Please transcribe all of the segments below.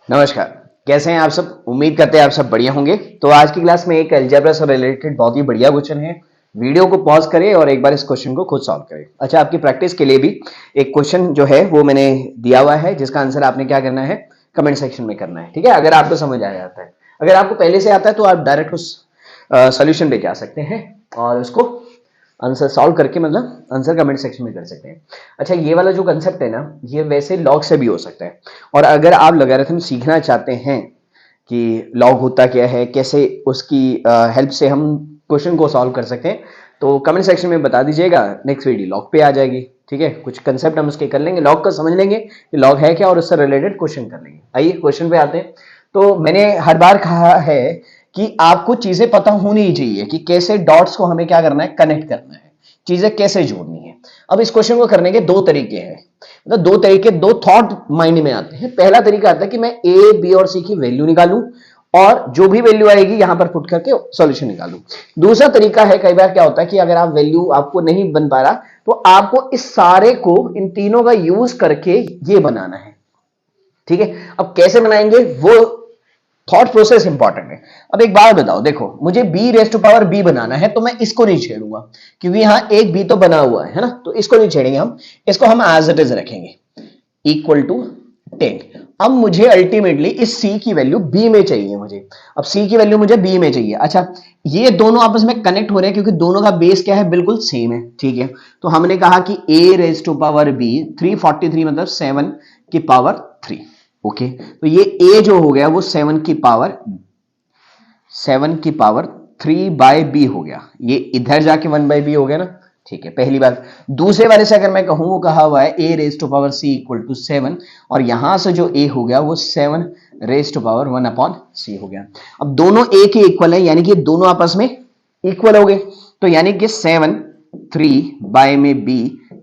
नमस्कार। कैसे हैं आप सब? उम्मीद करते हैं आप सब बढ़िया होंगे। तो आज की क्लास में एक अलजेब्रा से रिलेटेड बहुत ही बढ़िया क्वेश्चन है। वीडियो को पॉज करें और एक बार इस क्वेश्चन को खुद सॉल्व करें। अच्छा, आपकी प्रैक्टिस के लिए भी एक क्वेश्चन जो है वो मैंने दिया हुआ है, जिसका आंसर आपने क्या करना है, कमेंट सेक्शन में करना है। ठीक है, अगर आपको समझ आ जाता है। अगर आपको पहले से आता है तो आप डायरेक्ट उस सोल्यूशन पे जा सकते हैं और उसको आंसर सॉल्व करके मतलब आंसर कमेंट सेक्शन में कर सकते हैं। अच्छा, ये वाला जो कंसेप्ट है ना, ये वैसे लॉग से भी हो सकता है। और अगर आप लॉगरिथम सीखना चाहते हैं कि लॉग होता क्या है, कैसे उसकी हेल्प से हम क्वेश्चन को सॉल्व कर सकते हैं, तो कमेंट सेक्शन में बता दीजिएगा। नेक्स्ट वीडियो लॉग पे आ जाएगी। ठीक है, कुछ कंसेप्ट हम उसके कर लेंगे, लॉग का समझ लेंगे कि लॉग है क्या और उससे रिलेटेड क्वेश्चन कर लेंगे। आइए क्वेश्चन पे आते हैं। तो मैंने हर बार कहा है कि आपको चीजें पता होनी चाहिए कि कैसे डॉट्स को हमें क्या करना है, कनेक्ट करना है, चीजें कैसे जोड़नी है। अब इस क्वेश्चन को करने के दो तरीके हैं, मतलब दो तरीके, दो थॉट माइंड में आते हैं। पहला तरीका आता है कि मैं ए, बी और सी की वैल्यू निकालूं और जो भी वैल्यू आएगी यहां पर पुट करके सॉल्यूशन निकालूं। दूसरा तरीका है, कई बार क्या होता है कि अगर आप वैल्यू आपको नहीं बन पा रहा तो आपको इस सारे को, इन तीनों का यूज करके ये बनाना है। ठीक है, अब कैसे बनाएंगे वो थॉट प्रोसेस इंपॉर्टेंट है। अब एक बात बताओ, देखो मुझे b raise to power b बनाना है तो मैं इसको नहीं छेड़ूंगा क्योंकि यहां एक b तो बना हुआ है ना, तो इसको नहीं छेड़ेंगे हम। इसको हम एज इट इज रखेंगे, इक्वल टू 10। अब मुझे अल्टीमेटली इस c की वैल्यू b में चाहिए मुझे। अब c की वैल्यू मुझे b में चाहिए। अच्छा, ये दोनों आपस में कनेक्ट हो रहे हैं क्योंकि दोनों का बेस क्या है, बिल्कुल सेम है। ठीक है, तो हमने कहा कि a raise to power b 343 मतलब 7 की पावर 3। ओके, तो ये a जो हो गया वो 7 की पावर 3 बाय b हो गया। ये इधर जाके 1 बाय b हो गया ना। ठीक है, पहली बात। दूसरे वाले से अगर मैं कहूं, वो कहा हुआ है a raise to power c equal to 7 और यहां से जो a हो गया वो 7 raise to power 1 upon c हो गया। अब दोनों a के इक्वल है, यानी कि दोनों आपस में इक्वल हो गए। तो यानी कि 7 3 बाय में b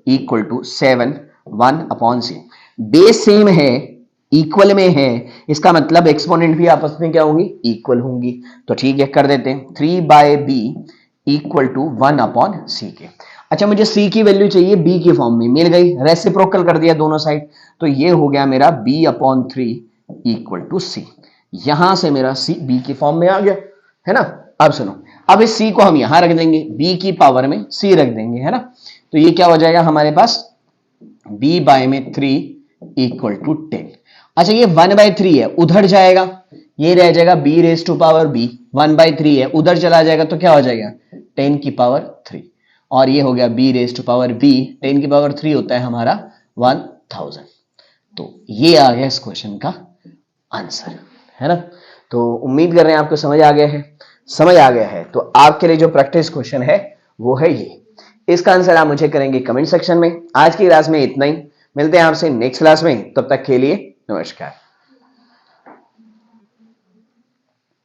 equal to 7 1 upon c। Base same है, इक्वल में है, इसका मतलब एक्सपोनेंट भी आपस में क्या होंगी, इक्वल होंगी। तो ठीक है, कर देते हैं 3 by B equal to 1 upon C के। अच्छा, मुझे सी की वैल्यू चाहिए बी की फॉर्म में, मिल गई, रेसिप्रोकल कर दिया दोनों साइड। तो ये हो गया मेरा बी अपॉन 3 इक्वल टू सी। यहां से मेरा सी बी की फॉर्म में आ गया, है ना। अब सुनो, अब इस सी को हम यहां रख देंगे, बी की पावर में सी रख देंगे, है ना। तो ये क्या हो जाएगा हमारे पास, b बाय में 3 इक्वल टू 10। अच्छा, ये 1/3 है, उधर जाएगा, ये रह जाएगा b raise to power b। 1/3 है, उधर चला जाएगा तो क्या हो जाएगा 10 की पावर 3। और ये हो गया b raise to power b, 10 की पावर 3 होता है हमारा 1000। तो ये आ गया इस क्वेश्चन का आंसर, है ना। तो उम्मीद कर रहे हैं आपको समझ आ गया है। समझ आ गया है तो आपके लिए जो प्रैक्टिस क्वेश्चन है वो है ये। इसका आंसर आप मुझे करेंगे कमेंट सेक्शन में। आज की क्लास में इतना ही, मिलते हैं आपसे नेक्स्ट क्लास में, तब तक के लिए नमस्कार।